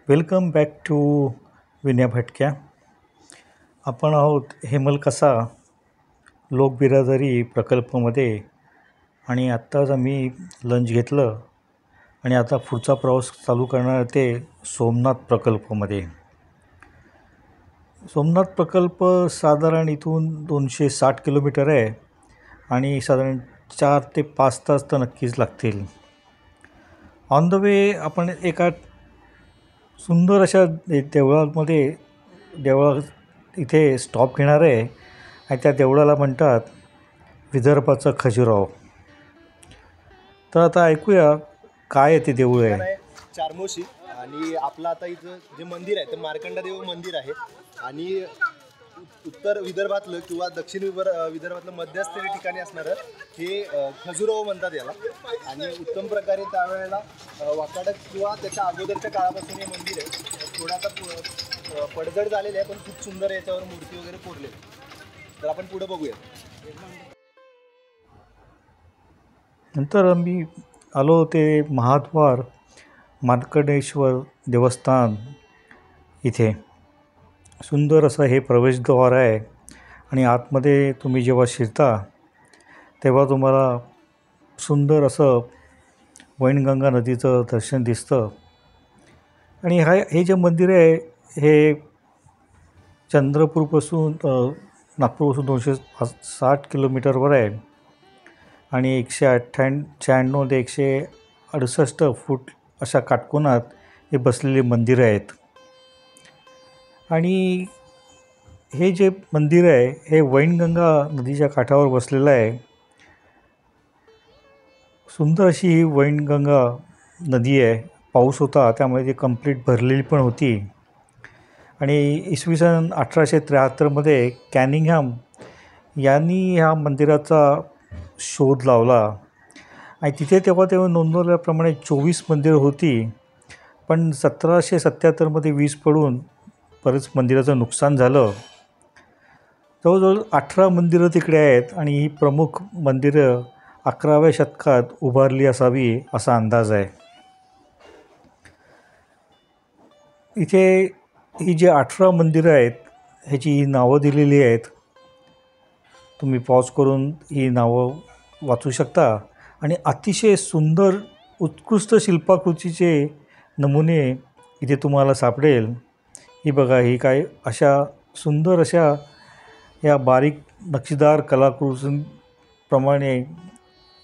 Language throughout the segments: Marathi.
वेलकम बॅक टू विनय भटक्या. आपण आहोत हेमलकसा लोकबिरादरी प्रकल्पामध्ये आणि आत्ताच आम्ही लंच घेतलं आणि आता पुढचा प्रवास चालू करणार ते सोमनाथ प्रकल्पामध्ये. सोमनाथ प्रकल्प साधारण इथून 260 किलोमीटर आहे आणि साधारण 4 ते 5 तास तर नक्कीच लागतील. ऑन द वे आपण एका सुंदर अशा देवळा इथे स्टॉप घेणार आहे आणि त्या देवळाला म्हणतात विदर्भाचं खजुराहो. तर आता ऐकूया काय आहे ते देऊळ आहे. चारमोशी आणि आपलं आता इथं जे मंदिर आहे ते मार्कंडदेव मंदिर आहे आणि उत्तर विदर्भातलं किंवा दक्षिण विदर्भातलं मध्यस्थी ठिकाणी असणारं हे खजुराहो म्हणतात याला. आणि उत्तम प्रकारे त्यावेळेला वाकाडक किंवा त्याच्या अगोदरच्या काळापासून हे मंदिर आहे. थोडं आता पडझड झालेलं आहे पण खूप सुंदर याच्यावर मूर्ती वगैरे कोरले. तर आपण पुढे बघूया. नंतर आम्ही आलो ते महाद्वार मार्कंडेश्वर देवस्थान. इथे सुंदर असं हे प्रवेशद्वार आहे आणि आतमध्ये तुम्ही जेव्हा शिरता तेव्हा तुम्हाला सुंदर असं वैनगंगा नदीचं दर्शन दिसतं. आणि हे जे मंदिर आहे हे चंद्रपूरपासून नागपूरपासून 260 किलोमीटरवर आहे आणि 196 ते 168 फूट अशा काटकोनात हे बसलेले मंदिरं आहेत. आणि हे जे मंदिर आहे हे वैनगंगा नदीच्या काठावर बसलेलं आहे. सुंदर अशी ही वैनगंगा नदी आहे. पाऊस होता त्यामुळे ती कंप्लीट भरलेली पण होती. आणि इसवी सन 1873मध्ये कॅनिंगहॅम यांनी ह्या मंदिराचा शोध लावला आणि तिथे तेव्हा नोंदवल्याप्रमाणे 24 मंदिरं होती. पण 1777मध्ये वीज पडून बरंच मंदिराचं नुकसान झालं. जवळजवळ 18 मंदिरं तिकडे आहेत आणि ही प्रमुख मंदिरं 11व्या शतकात उभारली असावी असा अंदाज आहे. इथे ही जी 18 मंदिरं आहेत ह्याची नावं दिलेली आहेत. तुम्ही पॉज करून ही नावं वाचू शकता. आणि अतिशय सुंदर उत्कृष्ट शिल्पाकृतीचे नमुने इथे तुम्हाला सापडेल. ही बघा, ही काय अशा सुंदर अशा या बारीक नक्षीदार कलाकृतींप्रमाणे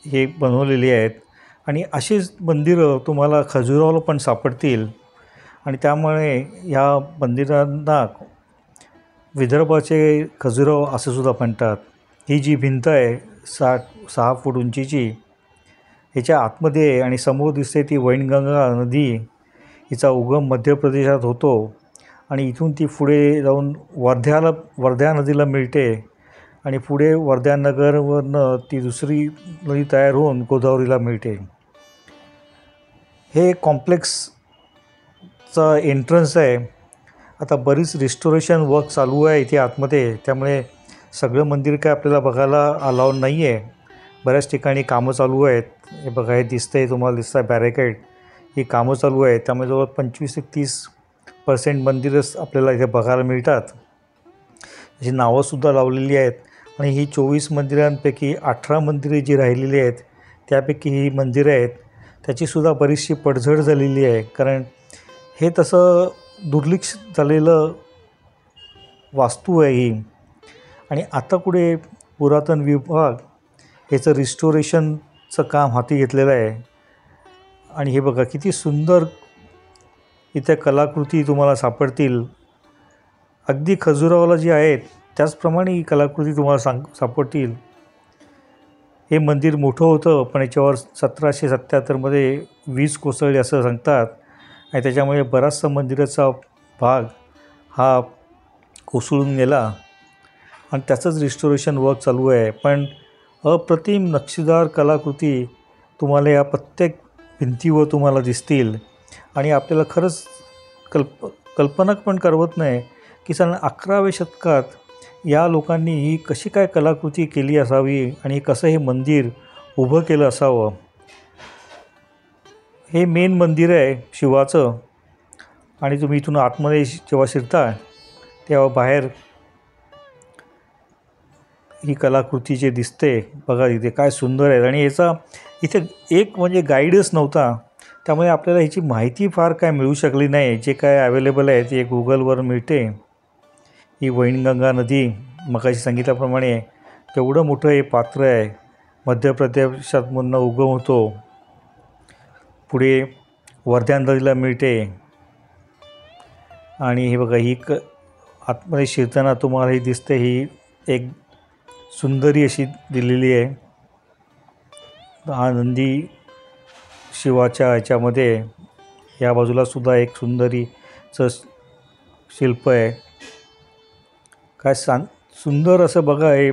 हे बनवलेली आहेत. आणि अशीच मंदिरं तुम्हाला खजुराहोला पण सापडतील. आणि त्यामुळे ह्या मंदिरांना विदर्भाचे खजुराहो असं सुद्धा म्हणतात. ही जी भिंत आहे 6 फूट उंचीची ह्याच्या आतमध्ये आहे आणि समोर दिसते ती वैनगंगा नदी. हिचा उगम मध्य प्रदेशात होतो आणि इथून ती पुढे जाऊन वर्धा नदीला मिळते आणि पुढे वर्धानगरवरनं ती दुसरी नदी तयार होऊन गोदावरीला मिळते. हे कॉम्प्लेक्सचा एंट्रन्स आहे. आता बरीच रिस्टोरेशन वर्क चालू आहे इथे आतमध्ये, त्यामुळे सगळं मंदिर काय आपल्याला बघायला अलाउड नाही आहे. बऱ्याच ठिकाणी कामं चालू आहेत. हे बघा, हे दिसतंय तुम्हाला दिसतं बॅरिकेड. ही कामं चालू आहेत त्यामुळे जवळ 25 ते 30% मंदिरच आपल्याला इथे बघायला मिळतात. अशी नावंसुद्धा लावलेली आहेत. आणि ही 24 मंदिरांपैकी 18 मंदिरे जी राहिलेली आहेत त्यापैकी ही मंदिरं आहेत त्याचीसुद्धा बरीचशी पडझड झालेली आहे. कारण हे तसं दुर्लक्षित झालेलं वास्तू आहे ही. आणि आता पुढे पुरातन विभाग ह्याचं रिस्टोरेशनचं काम हाती घेतलेलं आहे. आणि हे बघा किती सुंदर इथे कलाकृती तुम्हाला सापडतील. अगदी खजुराहोला जी आहेत त्याचप्रमाणे ही कलाकृती तुम्हाला सापडतील. हे मंदिर मोठं होतं पण याच्यावर 1777मध्ये वीज कोसळली असं सांगतात आणि त्याच्यामुळे बराचसा मंदिराचा भाग हा कोसळून गेला आणि त्याचंच रिस्टोरेशन वर्क चालू आहे. पण अप्रतिम नक्षीदार कलाकृती तुम्हाला या प्रत्येक भिंतीवर तुम्हाला दिसतील. आणि आपल्याला खरंच कल्पना पण करवत नाही की सन 11व्या शतकात या लोकांनी ही कशी काय कलाकृती केली असावी आणि कसं हे मंदिर उभं केलं असावं. हे मेन मंदिर आहे शिवाचं. आणि तुम्ही इथून आतमध्ये जेव्हा शिरता तेव्हा बाहेर ही कलाकृती जे दिसते बघा इथे काय सुंदर आहे. आणि याचा इथे एक म्हणजे गाईडच नव्हता, त्यामुळे आपल्याला ह्याची माहिती फार काय मिळू शकली नाही. जे काय अवेलेबल आहे ते गुगलवर मिळते. ही वैनगंगा नदी मगाशी सांगितल्याप्रमाणे तेवढं मोठं हे पात्र आहे. मध्य प्रदेशातमधून उगम होतो, पुढे वर्धा नदीला मिळते. आणि हे बघा ही आतमध्ये शिरताना तुम्हाला ही दिसते, ही एक सुंदरी अशी दिलेली आहे. हा नंदी शिवाच्या ह्याच्यामध्ये या बाजूला सुद्धा एक सुंदरीचं शिल्प आहे. काय सुंदर असं बघा हे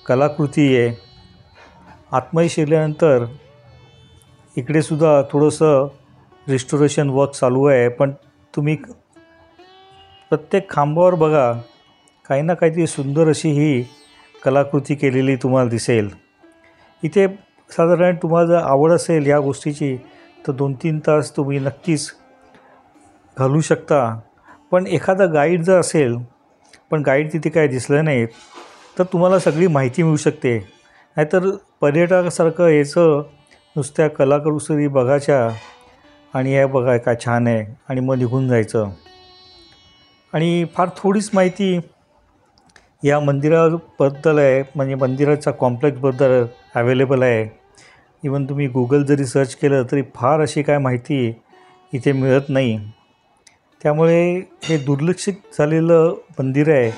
कलाकृती आहे. आतमध्ये शिरल्यानंतर इकडे सुद्धा थोडंसं रिस्टोरेशन वर्क चालू आहे, पण तुम्ही प्रत्येक खांबावर बघा काही ना काहीतरी सुंदर अशी ही कलाकृती केलेली तुम्हाला दिसेल. इथे साधारण तुम्हाला जर आवड असेल या गोष्टीची तर 2-3 तास तुम्ही नक्कीच घालवू शकता. पण एखादा गाईड जर असेल, पण गाईड तिथे काय दिसलं नाही तर तुम्हाला सगळी माहिती मिळू शकते. नाहीतर पर्यटकासारखं याचं नुसत्या कलाकृती बघायच्या आणि हे बघा काय छान आहे आणि मग निघून जायचं. आणि फार थोडीच माहिती या मंदिराबद्दल आहे, म्हणजे मंदिराच्या कॉम्प्लेक्सबद्दल अवेलेबल आहे. इवन तुम्ही गुगल जरी सर्च केलं तरी फार अशी काय माहिती इथे मिळत नाही. त्यामुळे हे दुर्लक्षित झालेलं मंदिर आहे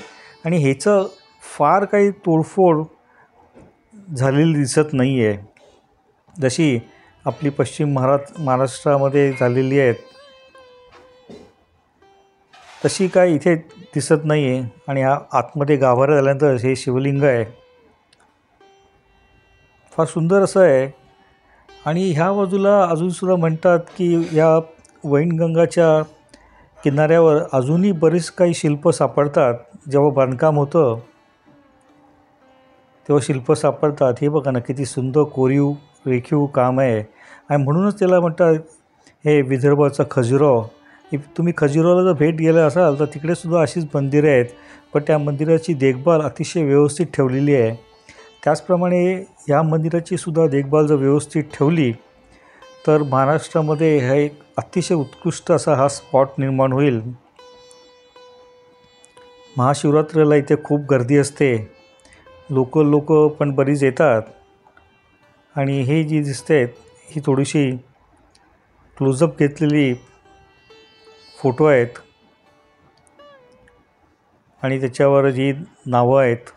आणि ह्याचं फार काही तोडफोड झालेली दिसत नाही आहे, जशी आपली पश्चिम महाराष्ट्रामध्ये झालेली आहेत तशी काय इथे दिसत नाही आहे. आणि हा आतमध्ये गाभाऱ्यात आल्यानंतर हे शिवलिंग आहे, फार सुंदर असं आहे. आणि ह्या बाजूला अजूनसुद्धा म्हणतात की या वैनगंगाच्या किनाऱ्यावर अजूनही बरेच काही शिल्प सापडतात. जेव्हा बांधकाम होतं तेव्हा शिल्प सापडतात. हे बघा ना किती सुंदर कोरीव रेखीव काम आहे. आणि म्हणूनच त्याला म्हणतात हे विदर्भाचा खजुराहो. तुम्ही खजुराहोला जर भेट गेला असाल तर तिकडेसुद्धा अशीच मंदिरं आहेत, पण त्या मंदिराची देखभाल अतिशय व्यवस्थित ठेवलेली आहे. त्याचप्रमाणे या मंदिराची सुद्धा देखभाल जर व्यवस्थित ठेवली तर महाराष्ट्रामध्ये हा एक अतिशय उत्कृष्ट असा हा स्पॉट निर्माण होईल. महाशिवरात्रीला इथे खूप गर्दी असते, लोक पण बरीच येतात. आणि हे जी दिसते ही थोडीशी क्लोजअप घेतलेली फोटो आहेत आणि त्याच्यावर जी नावं आहेत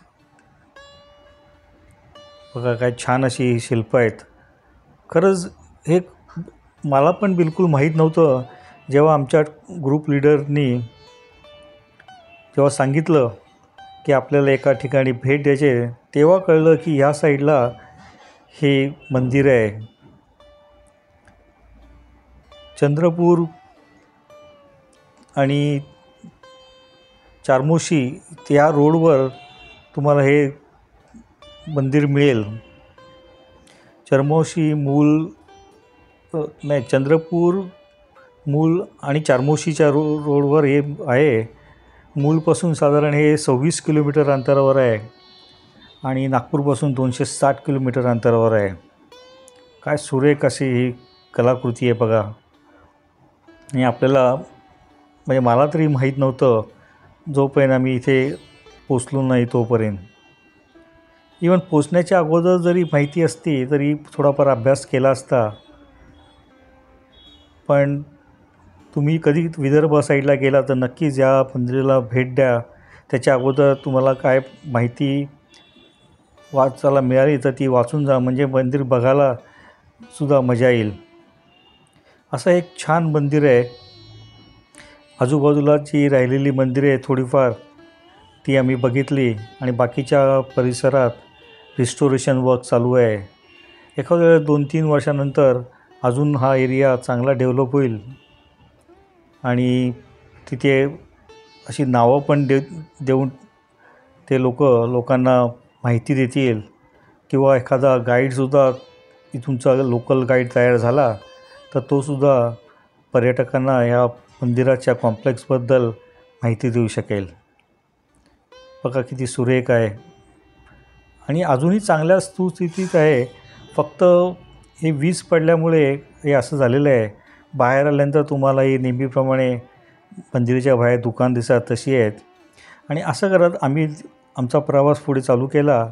बघा काय छान अशी शिल्प आहेत. खरंच हे मला पण बिलकुल माहीत नव्हतं. जेव्हा आमच्या ग्रुप लीडरनी जेव्हा सांगितलं की आपल्याला एका ठिकाणी भेट द्यायची आहे, तेव्हा कळलं की ह्या साईडला हे मंदिर आहे. चंद्रपूर आणि चार्मोशी त्या रोडवर तुम्हाला हे मंदिर मिळेल. चंद्रपूर मूल आणि चार्मोशीच्या रोडवर हे आहे. मूलपासून साधारण हे 26 किलोमीटर अंतरावर आहे आणि नागपूरपासून 260 किलोमीटर अंतरावर आहे. काय सुरेख अशी ही कलाकृती आहे बघा. आणि आपल्याला म्हणजे मला तरी माहीत नव्हतं जोपर्यंत आम्ही इथे पोचलो नाही तोपर्यंत. इवन पोचण्याच्या अगोदर जरी माहिती असती तरी थोडाफार अभ्यास केला असता. पण तुम्ही कधी विदर्भ साईडला गेला तर नक्कीच या मंदिराला भेट द्या. त्याच्या अगोदर तुम्हाला काय माहिती वाचायला मिळाली तर ती वाचून जा, म्हणजे मंदिर बघायला सुद्धा मजा येईल. असं एक छान मंदिर आहे. आजूबाजूला जी राहिलेली मंदिरे आहे थोडीफार ती आम्ही बघितली आणि बाकीच्या परिसरात रिस्टोरेशन वर्क चालू आहे. एखाद्या वेळेस 2-3 वर्षानंतर अजून हा एरिया चांगला डेव्हलप होईल आणि तिथे अशी नावं पण देऊन ते लोकांना माहिती देतील. किंवा एखादा गाईडसुद्धा इथूनचा लोकल गाईड तयार झाला तर तोसुद्धा पर्यटकांना ह्या मंदिराच्या कॉम्प्लेक्सबद्दल माहिती देऊ शकेल. बघा किती सुरेख आहे आणि अजूनही चांगल्या सुस्थितीत आहे. फक्त हे वीज पडल्यामुळे हे असं झालेलं आहे. बाहेर आल्यानंतर तुम्हाला हे नेहमीप्रमाणे मंदिराच्या बाहेर दुकान दिसतात तशी आहेत. आणि असं करत आम्ही आमचा प्रवास पुढे चालू केला.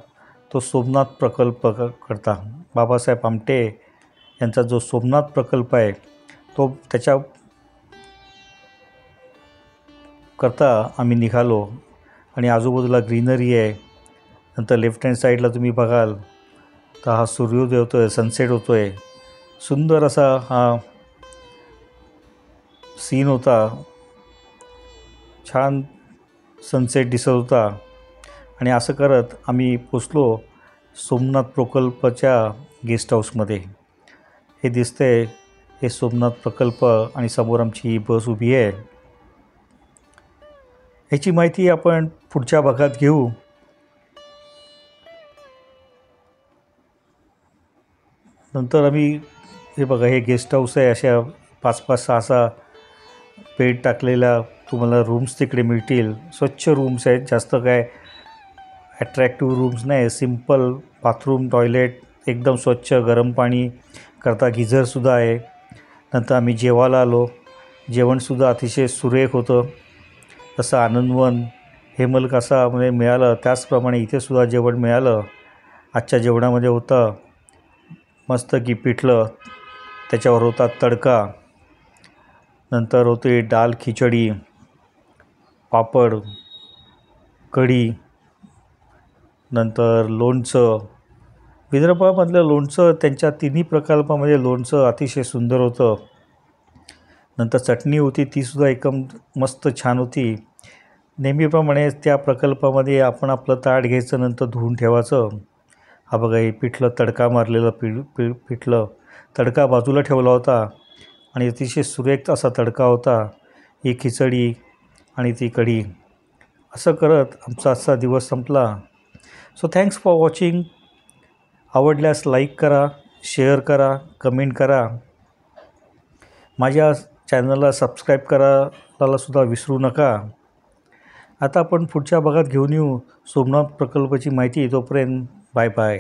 तो सोमनाथ प्रकल्प करता बाबासाहेब आमटे यांचा जो सोमनाथ प्रकल्प आहे तो त्याच्या करता आम्ही निघालो. आणि आजूबाजूला ग्रीनरी आहे. नंतर लेफ्ट हँड साईडला तुम्ही बघाल तर हा सूर्योदय होतो आहे, सनसेट होतो आहे. सुंदर असा हा सीन होता. छान सनसेट दिसत होता. आणि असं करत आम्ही पोचलो सोमनाथ प्रकल्पाच्या गेस्ट हाऊसमध्ये. हे दिसतंय हे सोमनाथ प्रकल्प आणि समोर आमची ही बस उभी आहे. ह्याची माहिती आपण पुढच्या भागात घेऊ. नंतर आम्ही हे बघा हे गेस्ट हाऊस आहे. अशा 5-5, 6-6 बेड टाकलेल्या तुम्हाला रूम्स तिकडे मिळतील. स्वच्छ रूम्स आहेत. जास्त काय ॲट्रॅक्टिव्ह रूम्स नाही. सिम्पल बाथरूम, टॉयलेट एकदम स्वच्छ, गरम पाणी करता गिझरसुद्धा आहे. नंतर आम्ही जेवायला आलो. जेवणसुद्धा अतिशय सुरेख होतं. तसं आनंदवन हेमल कसा म्हणजे मिळालं त्याचप्रमाणे इथेसुद्धा जेवण मिळालं. आजच्या जेवणामध्ये होतं मस्त की पिठलं, त्याच्यावर होता तडका, नंतर होते दाल खिचडी, पापड, कढी, नंतर लोणचं. विदर्भामधलं लोणचं त्यांच्या तिन्ही प्रकल्पामध्ये लोणचं अतिशय सुंदर होतं. नंतर चटणी होती तीसुद्धा एकदम मस्त छान होती. नेहमीप्रमाणे त्या प्रकल्पामध्ये आपण आपलं ताट घ्यायचं, नंतर धुवून ठेवायचं. हा बघा हे पिठलं तडका मारलेलं पिठलं तडका बाजूला ठेवला होता आणि अतिशय सुरेख असा तडका होता. ही खिचडी आणि ती कढी. असं करत आमचा आजचा दिवस संपला. So thanks for watching. आवडल्यास लाईक करा, शेअर करा, कमेंट करा. माझ्या चॅनलला सबस्क्राईब करायलासुद्धा विसरू नका. आता आपण पुढच्या भागात घेऊन येऊ सोमनाथ प्रकल्पाची माहिती. तोपर्यंत बाय बाय.